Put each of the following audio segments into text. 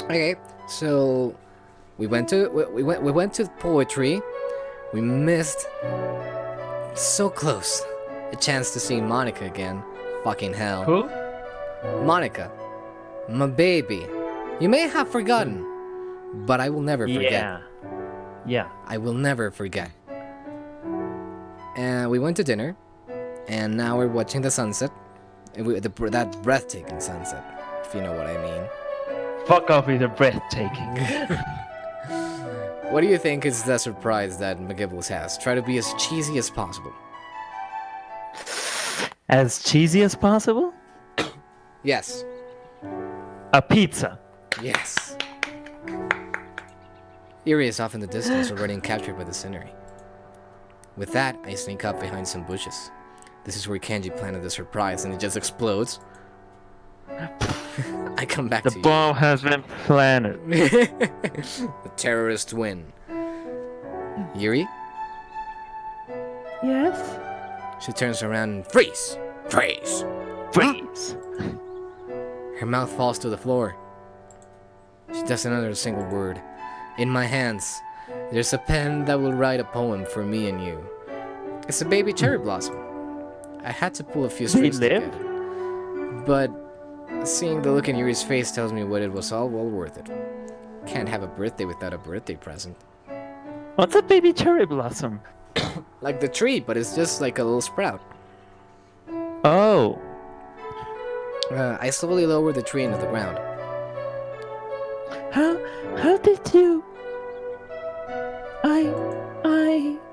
Okay, so we went to poetry. We missed so close a chance to see Monica again. Fucking hell. Who? Monica, my baby. You may have forgotten, but I will never forget. Yeah. I will never forget. And we went to dinner, and now we're watching the sunset. That breathtaking sunset, if you know what I mean. Fuck off with the breathtaking. What do you think is the surprise that McGibbles has? Try to be as cheesy as possible. As cheesy as possible? Yes. A pizza. Yes. Yuri is off in the distance, already captured by the scenery. With that, I sneak up behind some bushes. This is where Kenji planted the surprise, and it just explodes. I come back The to you. bomb has been planted. The terrorists win. Yuri? Yes? She turns around and freeze! Freeze! Freeze. Her mouth falls to the floor. She doesn't utter a single word. In my hands, there's a pen that will write a poem for me and you. It's a baby cherry blossom. I had to pull a few strings to get it. But seeing the look in Yuri's face tells me what it was all well worth it. Can't have a birthday without a birthday present. What's a baby cherry blossom? Like the tree, but it's just like a little sprout. Oh. I slowly lower the tree into the ground. How did you...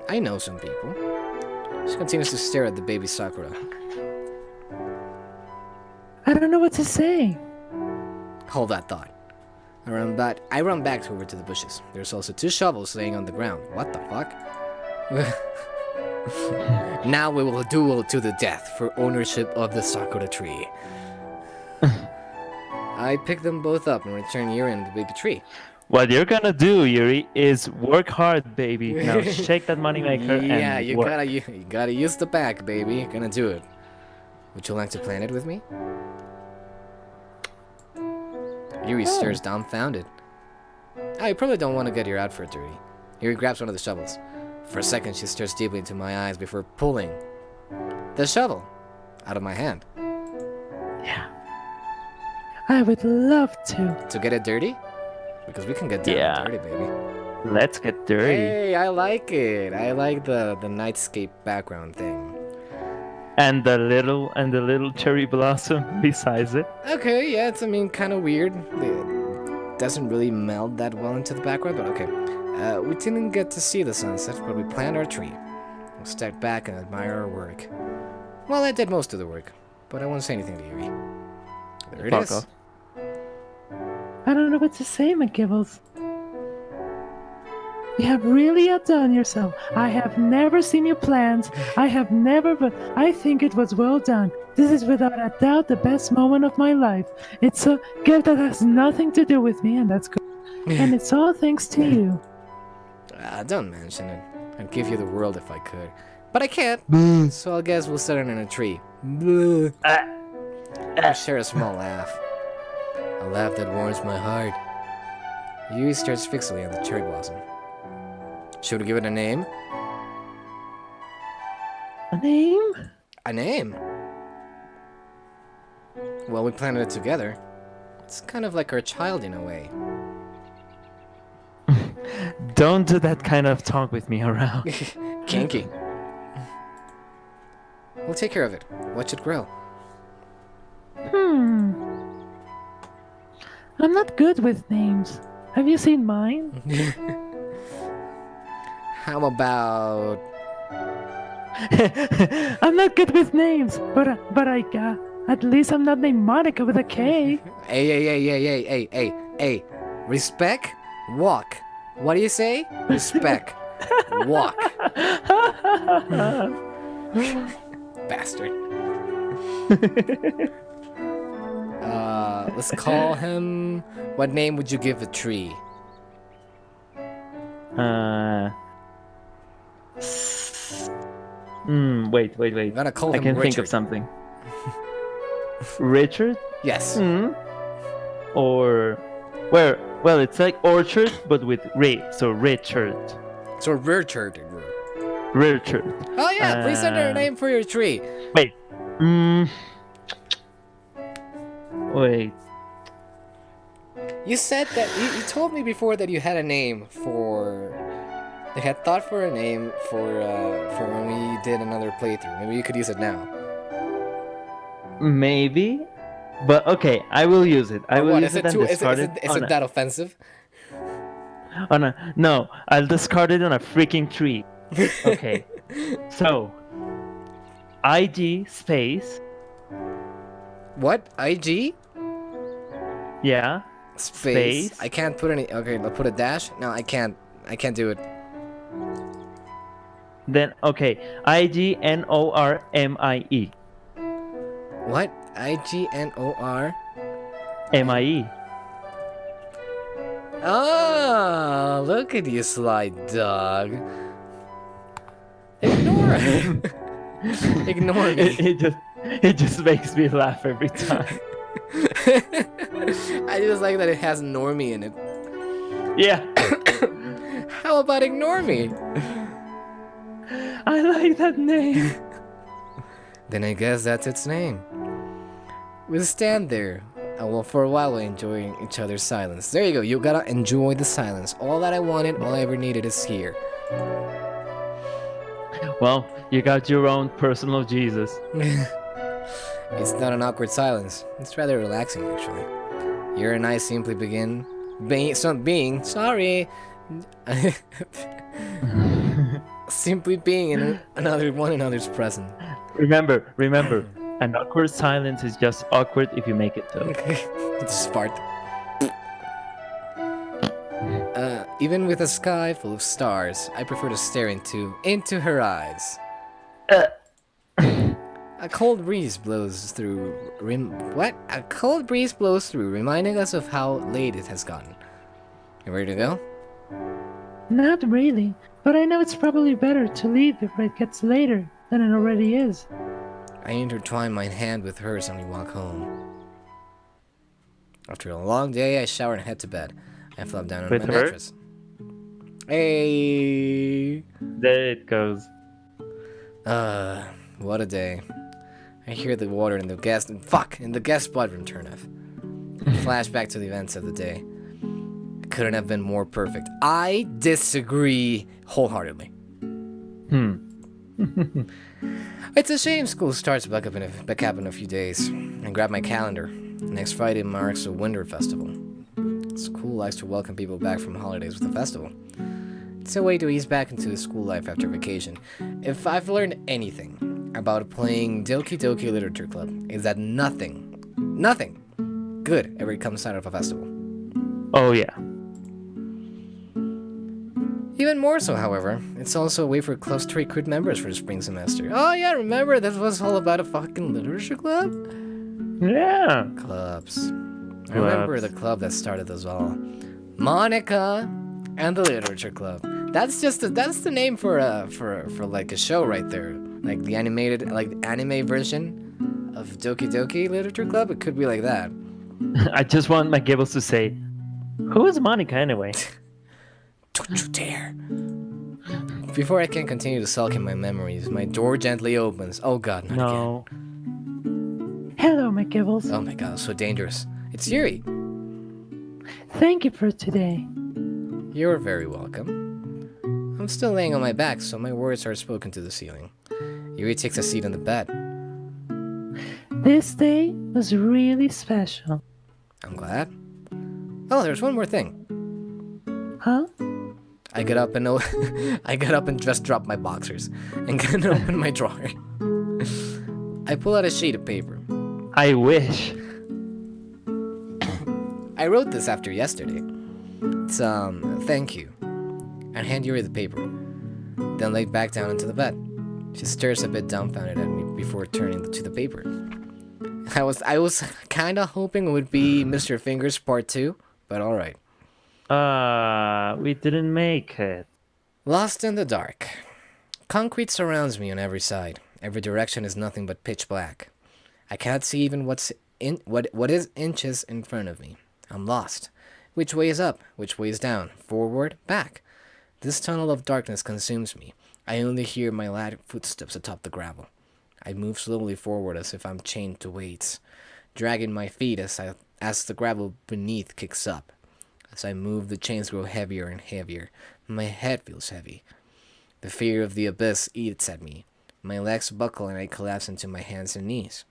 I know some people. She continues to stare at the baby Sakura. I don't know what to say. Hold that thought. I run back over to the bushes. There's also 2 shovels laying on the ground. What the fuck? Now we will duel to the death for ownership of the Sakura tree. I pick them both up and return Yuri and the baby tree. What you're gonna do, Yuri, is work hard, baby. Now shake that moneymaker Yeah, and you work. gotta use the back, baby. Gonna do it. Would you like to plan it with me? Yuri stares dumbfounded. I probably don't want to get your outfit dirty. Yuri grabs one of the shovels. For a second, she stares deeply into my eyes before pulling the shovel out of my hand. Yeah. I would love to. To get it dirty? Because we can get down Yeah. and dirty, baby. Let's get dirty. Hey, I like it. I like the nightscape background thing. And the little cherry blossom besides it. Okay, yeah, it's, kind of weird. It doesn't really meld that well into the background, but okay. We didn't get to see the sunset, but we planned our tree. We'll step back and admire our work. Well, I did most of the work, but I won't say anything to Yuri. There it Fuck is. off. I don't know what to say, McGibbles. You have really outdone yourself. I have never seen your plans. But I think it was well done. This is without a doubt the best moment of my life. It's a gift that has nothing to do with me, and that's good. And it's all thanks to you. Don't mention it. I'd give you the world if I could. But I can't, so I guess we'll set it in a tree. We'll share a small laugh. A laugh that warms my heart. Yui stares fixedly at the cherry blossom. Should we give it a name? A name? A name? Well, we planted it together. It's kind of like our child in a way. Don't do that kind of talk with me around. Kinky. We'll take care of it. Watch it grow. I'm not good with names. Have you seen mine? How about... I'm not good with names, but at least I'm not named Monica with a K. Hey. Respect? Walk. What do you say? Respect. Walk. Bastard. Let's call him... What name would you give a tree? Wait. I'm gonna call I him can Richard. think of something. Richard? Yes. Or Well, it's like orchard, but with so Richard. So Richard. Richard. Oh yeah, please enter a name for your tree. Wait. Wait. You said that you told me before that you had a name for. You had thought for a name for when we did another playthrough. Maybe you could use it now. Maybe. But okay, I will use it. I will use it and discard it. Is it that offensive? No, I'll discard it on a freaking tree. Okay. So, IG space. What? IG? Yeah. Space. I can't put any. Okay, I'll put a dash. No, I can't. I can't do it. Then okay, IGNORMIE. What? IGNOR? MIE. Oh, look at you, sly dog. Ignore it. Ignore me. It just makes me laugh every time. I just like that it has Normie in it. Yeah. How about Ignore Me? I like that name. Then I guess that's its name. We'll stand there. Well, for a while, enjoying each other's silence. There you go. You gotta enjoy the silence. All that I wanted, all I ever needed is here. Well, you got your own personal Jesus. It's not an awkward silence. It's rather relaxing, actually. You and I simply begin being sorry. Simply being in one another's present. Remember, an awkward silence is just awkward if you make it so. It's fart. Even with a sky full of stars, I prefer to stare into her eyes. A cold breeze blows through. A cold breeze blows through, reminding us of how late it has gotten. You ready to go? Not really, but I know it's probably better to leave before it gets later than it already is. I intertwine my hand with hers and we walk home. After a long day, I shower and head to bed. I flop down on With my her? mattress. Hey. There it goes. What a day. I hear the water in the guest bedroom turn off. Flashback to the events of the day. It couldn't have been more perfect. I disagree wholeheartedly. It's a shame school starts back up in a few days. I grab my calendar. Next Friday marks a winter festival. School likes to welcome people back from holidays with a festival. It's a way to ease back into the school life after vacation. If I've learned anything about playing Doki Doki Literature Club, is that nothing good ever comes out of a festival. Oh yeah. Even more so, however, it's also a way for clubs to recruit members for the spring semester. Oh yeah, remember that was all about a fucking literature club? Yeah. Clubs. I remember the club that started us all. Monica and the Literature Club. That's the name for like a show right there. Like the anime version of Doki Doki Literature Club. It could be like that. I just want my Gibbles to say, who is Monica anyway? Don't you dare. Before I can continue to sulk in my memories, my door gently opens. Oh god, not again. Hello, McGibbles. Oh my god, so dangerous. It's Yuri. Thank you for today. You're very welcome. I'm still laying on my back, so my words are spoken to the ceiling. Yuri takes a seat on the bed. This day was really special. I'm glad. Oh, there's one more thing. Huh? I get up and just drop my boxers and can open my drawer. I pull out a sheet of paper. I wish. I wrote this after yesterday. It's thank you. I hand Yuri the paper, then lay back down into the bed. She stares a bit dumbfounded at me before turning to the paper. I was kind of hoping it would be Mr. Fingers Part 2, but all right. We didn't make it. Lost in the dark. Concrete surrounds me on every side. Every direction is nothing but pitch black. I cannot see even what is inches in front of me. I'm lost. Which way is up? Which way is down? Forward? Back? This tunnel of darkness consumes me. I only hear my light footsteps atop the gravel. I move slowly forward as if I'm chained to weights, dragging my feet as the gravel beneath kicks up. As I move, the chains grow heavier and heavier. My head feels heavy. The fear of the abyss eats at me. My legs buckle and I collapse into my hands and knees.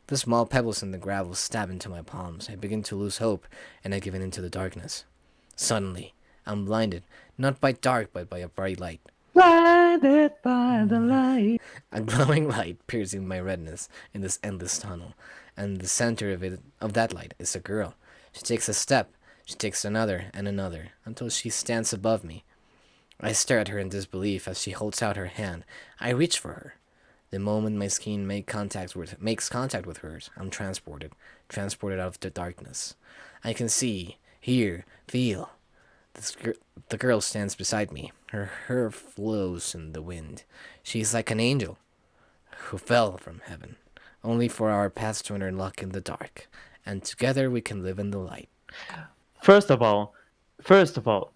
The small pebbles in the gravel stab into my palms. I begin to lose hope, and I give in into the darkness. Suddenly, I'm blinded, not by dark, but by a bright light. Blinded by the light. A glowing light piercing my redness in this endless tunnel, and the center of that light is a girl. She takes a step, she takes another and another, until she stands above me. I stare at her in disbelief as she holds out her hand. I reach for her. The moment my skin makes contact with hers, I'm transported out of the darkness. I can see, hear, feel. The girl stands beside me. Her hair flows in the wind. She's like an angel who fell from heaven, only for our paths to interlock in the dark, and together we can live in the light. First of all,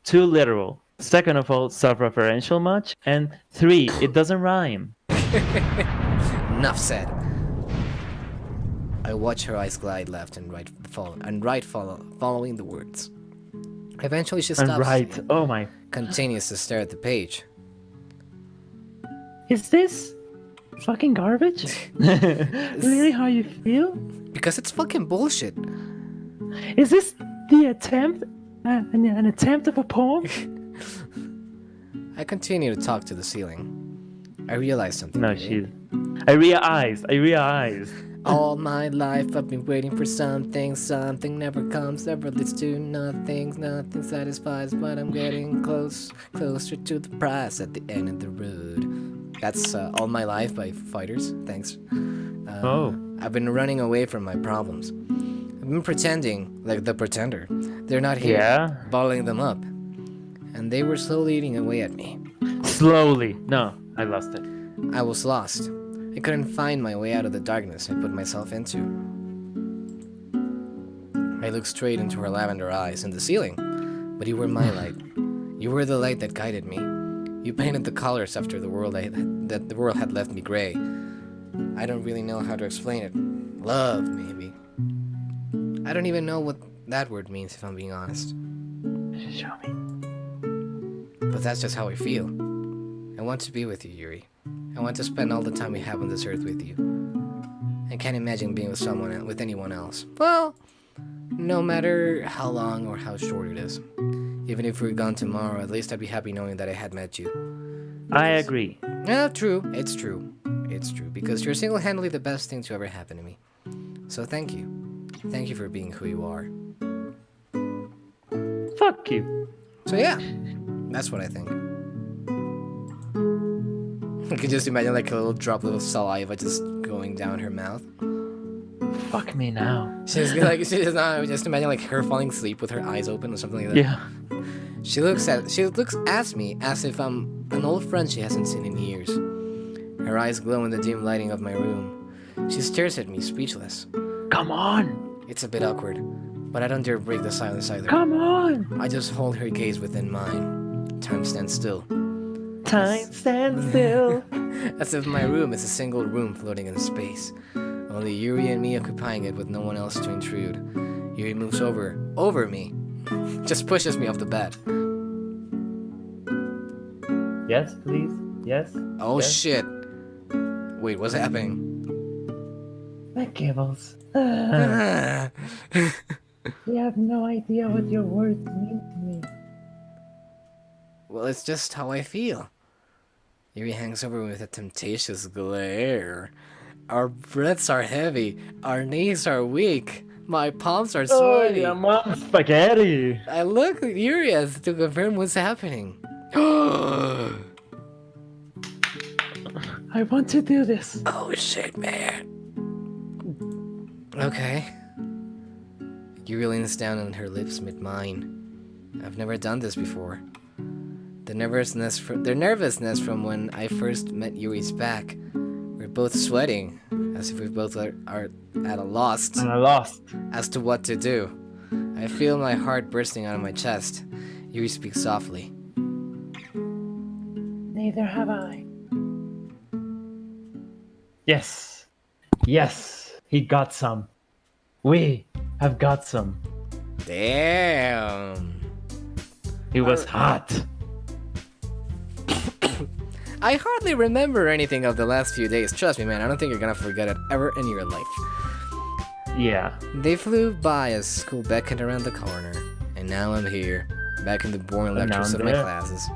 too literal. Second of all, self-referential much. And 3, it doesn't rhyme. Enough said. I watch her eyes glide left and right, following the words. Eventually she stops. And right. Oh my. Continues to stare at the page. Is this fucking garbage? Really how you feel? Because it's fucking bullshit. Is this the attempt, an attempt of a poem? I continue to talk to the ceiling. I realize something. No, maybe. I realize. All my life I've been waiting for something. Something never comes, never leads to nothing. Nothing satisfies, but I'm getting closer to the prize at the end of the road. That's All My Life by Fighters. Thanks. I've been running away from my problems. I've been pretending, like the pretender. They're not here, Yeah. bottling them up. And they were slowly eating away at me. Slowly. No, I lost it. I was lost. I couldn't find my way out of the darkness I put myself into. I looked straight into her lavender eyes in the ceiling, but you were my light. You were the light that guided me. You painted the colors after the world that the world had left me gray. I don't really know how to explain it. Love, maybe. I don't even know what that word means, if I'm being honest. Show me. But that's just how I feel. I want to be with you, Yuri. I want to spend all the time we have on this earth with you. I can't imagine being with anyone else. Well, no matter how long or how short it is. Even if we're gone tomorrow, at least I'd be happy knowing that I had met you. I agree. Yeah, true. It's true. It's true. Because you're single-handedly the best thing to ever happen to me. So thank you. Thank you for being who you are. Fuck you. So yeah, that's what I think. I can just imagine like a little droplet of saliva just going down her mouth. Fuck me now. She's just imagine like her falling asleep with her eyes open or something like that. Yeah. She looks at me as if I'm an old friend she hasn't seen in years. Her eyes glow in the dim lighting of my room. She stares at me, speechless. Come on. It's a bit awkward, but I don't dare break the silence either. Come on! I just hold her gaze within mine. Time stands still. Time stands still. As if my room is a single room floating in space. Only Yuri and me occupying it with no one else to intrude. Yuri moves over me. Just pushes me off the bed. Yes, please. Yes. Oh yes. shit. Wait, what's happening? My cables. Ah. You have no idea what your words mean to me. Well, it's just how I feel. Yuri hangs over me with a temptatious glare. Our breaths are heavy. Our knees are weak. My palms are sweaty. Oh, mom spaghetti. I look at Yuri as to confirm what's happening. I want to do this. Oh shit, man. Okay. Yuri leans down and her lips meet mine. I've never done this before. The nervousness from when I first met Yuri's back. We're both sweating, as if we both are at a loss And I lost. as to what to do. I feel my heart bursting out of my chest. Yuri speaks softly. Neither have I. Yes. Yes. He got some. We have got some. Damn. It was hot. I hardly remember anything of the last few days. Trust me, man, I don't think you're gonna forget it ever in your life. Yeah. They flew by as school beckoned around the corner, and now I'm here, back in the boring And now lectures I'm of my there. classes.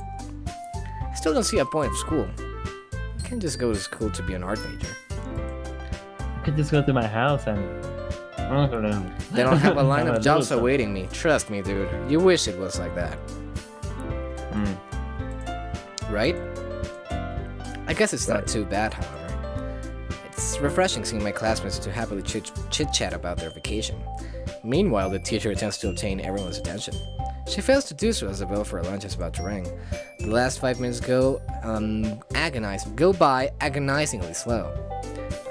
I still don't see a point of school. I can't just go to school to be an art major. I could just go to my house and I don't know. They don't have a line Have of jobs little awaiting me. Trust me, dude. You wish it was like that. Mm. Right? I guess it's not Right. too bad, however. It's refreshing seeing my classmates to happily chit-chat about their vacation. Meanwhile, the teacher attempts to obtain everyone's attention. She fails to do so as the bell for lunch is about to ring. The last 5 minutes go by agonizingly slow.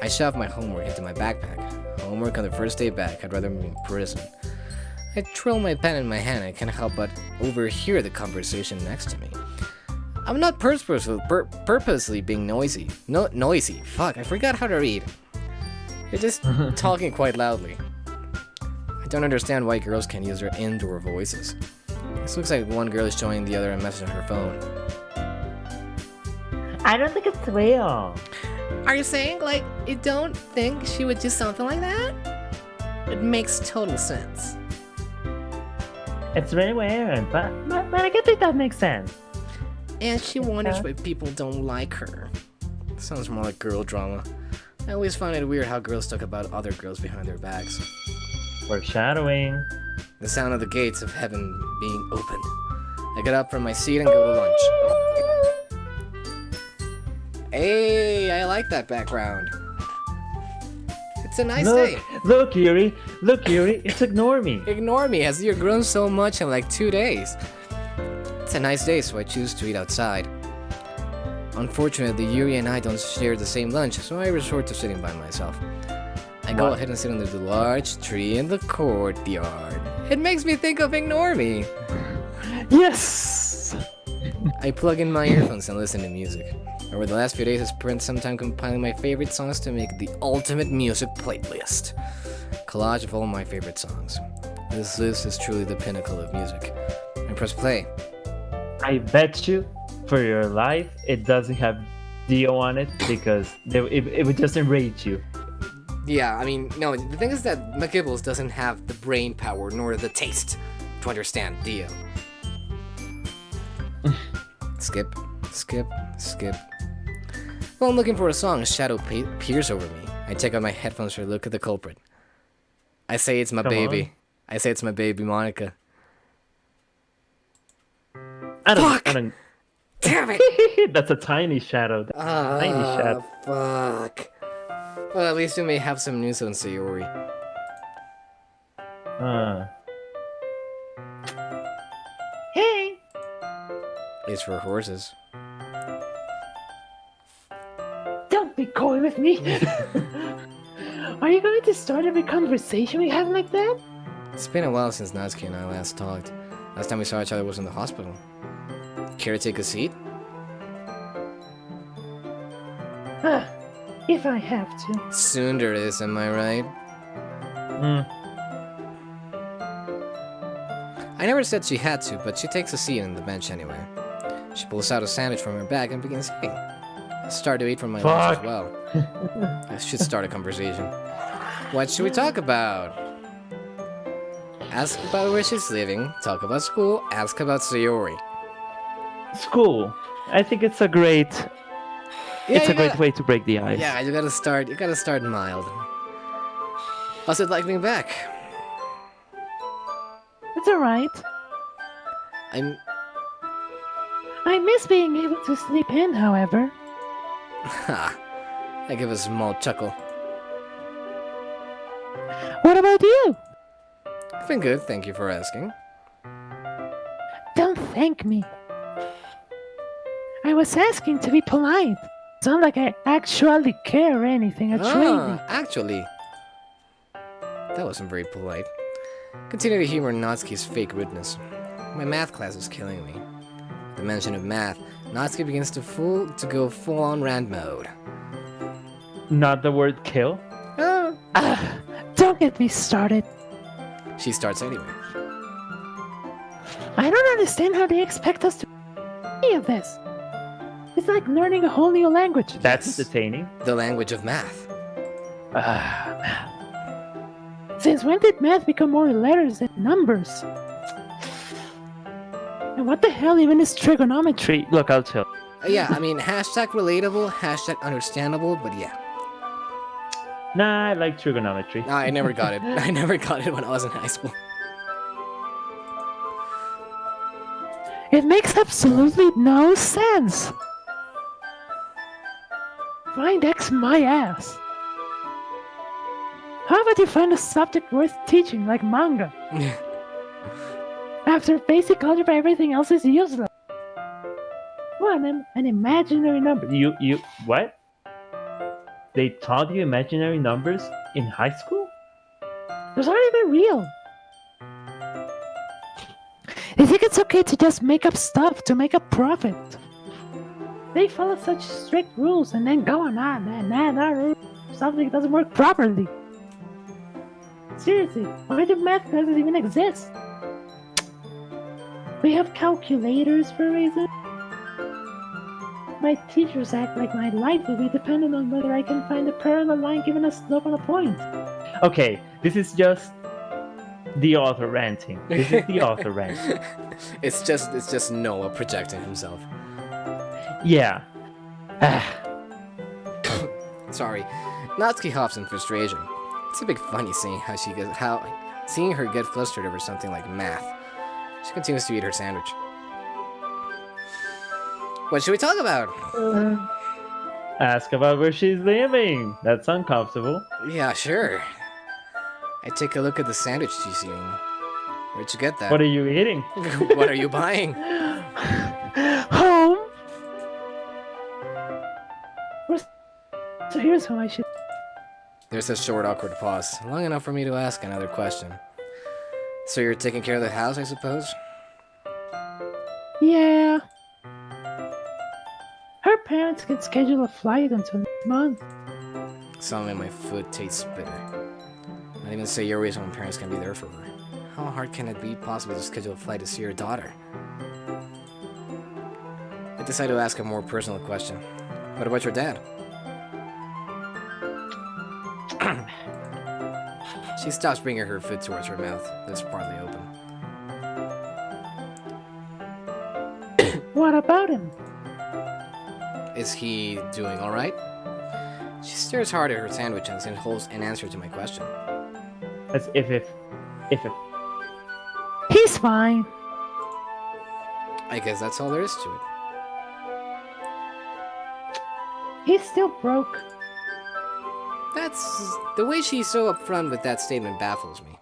I shove my homework into my backpack. Homework on the first day back, I'd rather be in prison. I twirl my pen in my hand and can't help but overhear the conversation next to me. I'm not purposely being noisy. Noisy. Fuck, I forgot how to read. You're just talking quite loudly. I don't understand why girls can't use their indoor voices. This looks like one girl is showing the other a message on her phone. I don't think it's real. Are you saying, like, you don't think she would do something like that? It makes total sense. It's very weird, but I can think that makes sense. And she wonders why people don't like her. Sounds more like girl drama. I always find it weird how girls talk about other girls behind their backs. Foreshadowing. The sound of the gates of heaven being opened. I get up from my seat and go to lunch. Hey, I like that background. It's a nice day. Look, Yuri. Look, Yuri. It's Ignore Me. Ignore me, as you've grown so much in like 2 days. It's a nice day, so I choose to eat outside. Unfortunately, Yuri and I don't share the same lunch, so I resort to sitting by myself. I go ahead and sit under the large tree in the courtyard. It makes me think of Ignore Me. Yes. I plug in my earphones and listen to music. Over the last few days, I spent some time compiling my favorite songs to make the ultimate music playlist. Collage of all my favorite songs. This list is truly the pinnacle of music. I press play. I bet you, for your life, it doesn't have Dio on it because it would just enrage you. Yeah, I mean, no, the thing is that McGibbles doesn't have the brain power nor the taste to understand Dio. Skip, skip, skip. While I'm looking for a song, a shadow peers over me. I take out my headphones to look at the culprit. I say it's my Come baby. on. I say it's my baby, Monica. I don't. Damn it! That's a tiny shadow. That's a tiny shadow. Fuck. Well, at least we may have some news on Sayori. Hey. It's for horses. Don't be coy with me. Are you going to start every conversation we have like that? It's been a while since Natsuki and I last talked. Last time we saw each other was in the hospital. Care to take a seat? If I have to. Soon there is, am I right? I never said she had to, but she takes a seat on the bench anyway. She pulls out a sandwich from her bag and begins eating. I start to eat from my lunch as well. I should start a conversation. What should we talk about? Ask about where she's living, talk about school, ask about Sayori. School. I think it's a great. Yeah, It's a great way to break the ice. Yeah, you gotta start mild. How's it like being back? It's alright. I miss being able to sleep in, however. I give a small chuckle. What about you? I've been good, thank you for asking. Don't thank me. I was asking to be polite. It's not like I actually care or anything. It's really. Actually. That wasn't very polite. Continue to humor Natsuki's fake rudeness. My math class is killing me. At the mention of math, Natsuki begins to go full-on rant mode. Not the word kill. Don't get me started. She starts anyway. I don't understand how they expect us to do any of this. It's like learning a whole new language. That's entertaining. The language of math. Since when did math become more letters than numbers? And what the hell even is trigonometry? Look, I'll tell. Yeah, I mean, hashtag relatable, hashtag understandable, but yeah. Nah, I like trigonometry. Nah, I never got it. I never got it when I was in high school. It makes absolutely no sense. Find X my ass. How about you find a subject worth teaching, like manga? After basic algebra, everything else is useless. What, an imaginary number? You what? They taught you imaginary numbers in high school? Those aren't even real. They think it's okay to just make up stuff to make a profit. They follow such strict rules and then go on and something doesn't work properly. Seriously, why do math classes even exist? We have calculators for a reason. My teachers act like my life will be dependent on whether I can find a parallel line given a slope on a point. Okay, this is just the author ranting. This is the author ranting. It's just Noah projecting himself. Yeah. Sorry. Natsuki hops in frustration. It's a bit funny seeing seeing her get flustered over something like math. She continues to eat her sandwich. What should we talk about? Ask about where she's living. That's uncomfortable. Yeah, sure. I take a look at the sandwich she's eating. Where'd you get that? What are you eating? What are you buying? Home. So here's how I should. There's a short, awkward pause, long enough for me to ask another question. So you're taking care of the house, I suppose? Yeah. Her parents can schedule a flight until next month. Something in my food tastes bitter. Not even say your reason when parents can be there for her. How hard can it be possible to schedule a flight to see your daughter? I decide to ask a more personal question. What about your dad? She stops bringing her food towards her mouth, that's partly open. What about him? Is he doing alright? She stares hard at her sandwich and holds an answer to my question. As if. He's fine. I guess that's all there is to it. He's still broke. That's... the way she's so upfront with that statement baffles me.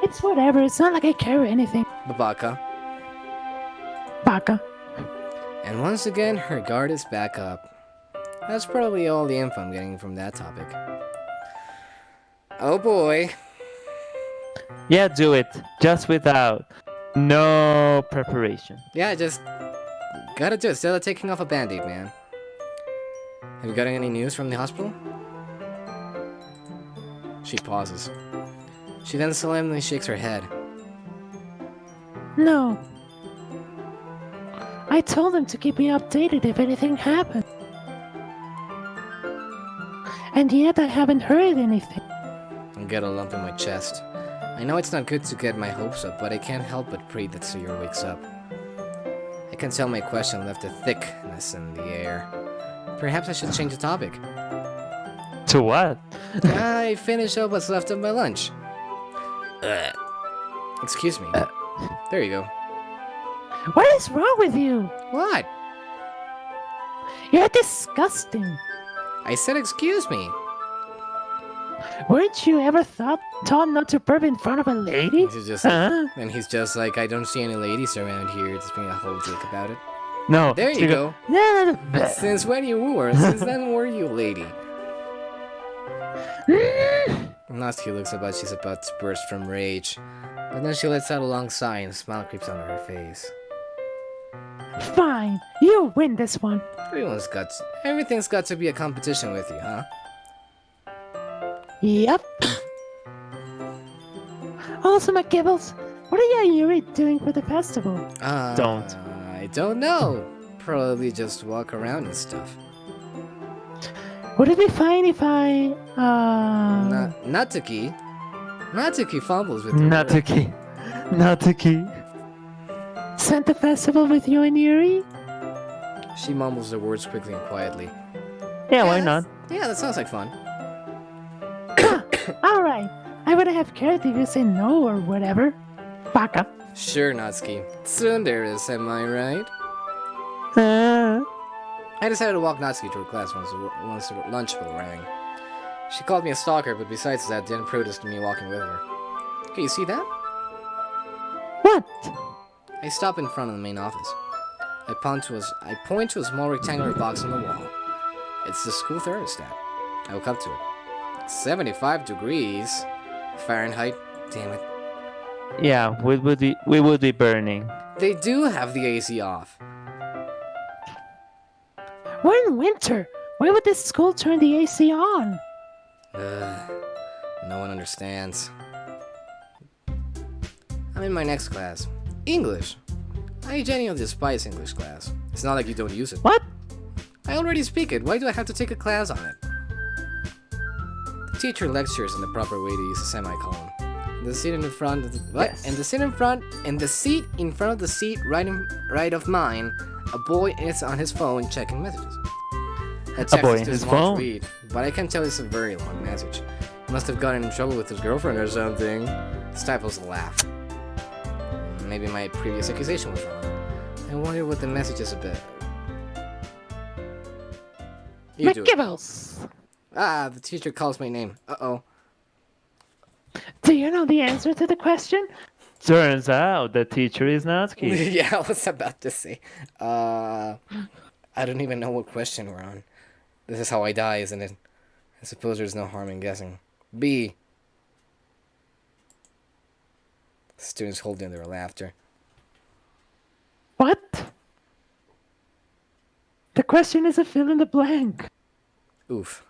It's whatever, it's not like I care anything. Babaka. Baka. And once again, her guard is back up. That's probably all the info I'm getting from that topic. Oh boy. Yeah, do it. Just without no preparation. Yeah, just gotta do it. Instead of taking off a band-aid, man. Have you got any news from the hospital? She pauses. She then solemnly shakes her head. No. I told him to keep me updated if anything happened. And yet I haven't heard anything. I get a lump in my chest. I know it's not good to get my hopes up, but I can't help but pray that Sayur wakes up. I can tell my question left a thickness in the air. Perhaps I should change the topic. To what? I finish up what's left of my lunch. Excuse me. There you go. What is wrong with you? What? You're disgusting. I said excuse me. Weren't you ever taught not to burp in front of a lady? And he's just like, I don't see any ladies around here, just being a whole dick about it. No. There she you go- go. Since when you were? Since then were you, lady? Natsuki looks about she's about to burst from rage. But then she lets out a long sigh and a smile creeps onto her face. Fine, you win this one. Everything's got to be a competition with you, huh? Yep. Also, McGibbles, what are you and Yuri doing for the festival? Don't. I don't know. Probably just walk around and stuff. Would it be fine if I, Natsuki. Natsuki fumbles with her word. Natsuki. Natsuki. spent the festival with you and Yuri? She mumbles the words quickly and quietly. Yeah, why not? Yeah, that sounds like fun. Alright, I wouldn't have cared if you say no or whatever. Baka. Sure, Natsuki. Tsundere, am I right? Uh, I decided to walk Natsuki to her class once the lunch bell rang. She called me a stalker, but besides that, didn't protest me walking with her. Hey, you see that? What? I stop in front of the main office. I point to a small rectangular box on the wall. It's the school thermostat. I look up to it. 75 degrees Fahrenheit. Damn it. yeah, we would be burning. They do have the AC off. We're in winter. Why would this school turn the AC on? No one understands. I'm in my next class. English. I genuinely despise English class. It's not like you don't use it. What? I already speak it. Why do I have to take a class on it? The teacher lectures on the proper way to use a semicolon. The seat in front of the what? Yes. And the seat in front of the seat right of mine, a boy is on his phone checking messages. That text boy is on too his small to phone? read, but I can tell it's a very long message. He must have gotten in trouble with his girlfriend or something. Stifles a laugh. Maybe my previous accusation was wrong. I wonder what the message is about. You do it. McGibbles! Ah, the teacher calls my name. Uh-oh. Do you know the answer to the question? Turns out the teacher is Natsuki. Yeah, I was about to say. I don't even know what question we're on. This is how I die, isn't it? I suppose there's no harm in guessing. B. Students hold in their laughter. What? The question is a fill in the blank. Oof.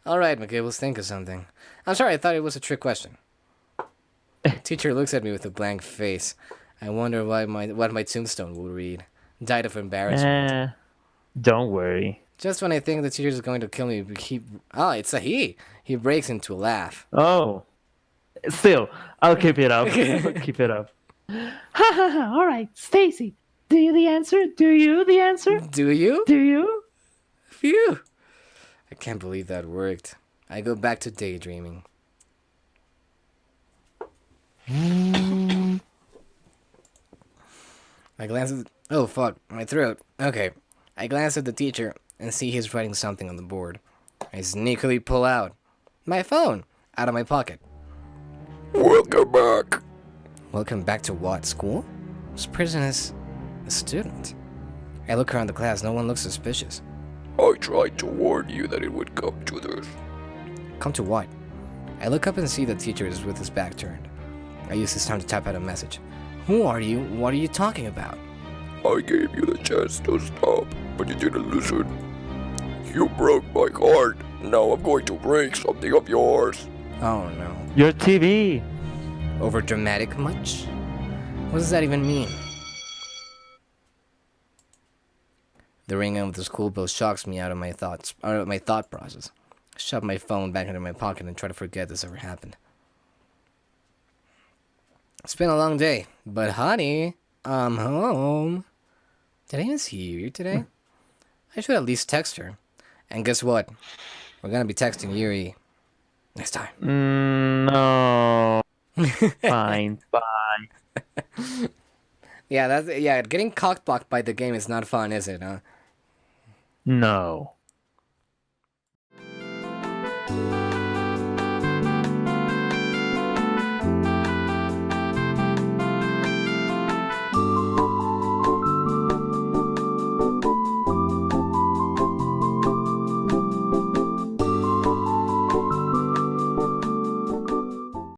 Alright, McGibbles, think of something. I'm sorry, I thought it was a trick question. Teacher looks at me with a blank face. I wonder what my tombstone will read. Died of embarrassment. Don't worry. Just when I think the teacher is going to kill me, it's a he. He breaks into a laugh. Oh. Still, I'll keep it up. Keep it up. Ha ha ha, alright, Stacy. Do you the answer? Do you the answer? Do you? Do you? Phew. I can't believe that worked. I go back to daydreaming. I glance at oh fuck, my throat. Okay. I glance at the teacher and see he's writing something on the board. I sneakily pull out my phone out of my pocket. Welcome back. Welcome back to what? School? This person is a student. I look around the class, no one looks suspicious. I tried to warn you that it would come to this. Come to what? I look up and see the teacher is with his back turned. I use this time to type out a message. Who are you? What are you talking about? I gave you the chance to stop, but you didn't listen. You broke my heart. Now I'm going to break something of yours. Oh no. Your TV. Over dramatic much? What does that even mean? The ringing of the school bell shocks me out of my thought process. I shove my phone back into my pocket and try to forget this ever happened. It's been a long day, but honey, I'm home. Did I even see you today? I should at least text her. And guess what? We're gonna be texting Yuri next time. No. Fine. Bye. Yeah, getting cockblocked by the game is not fun, is it, huh? No.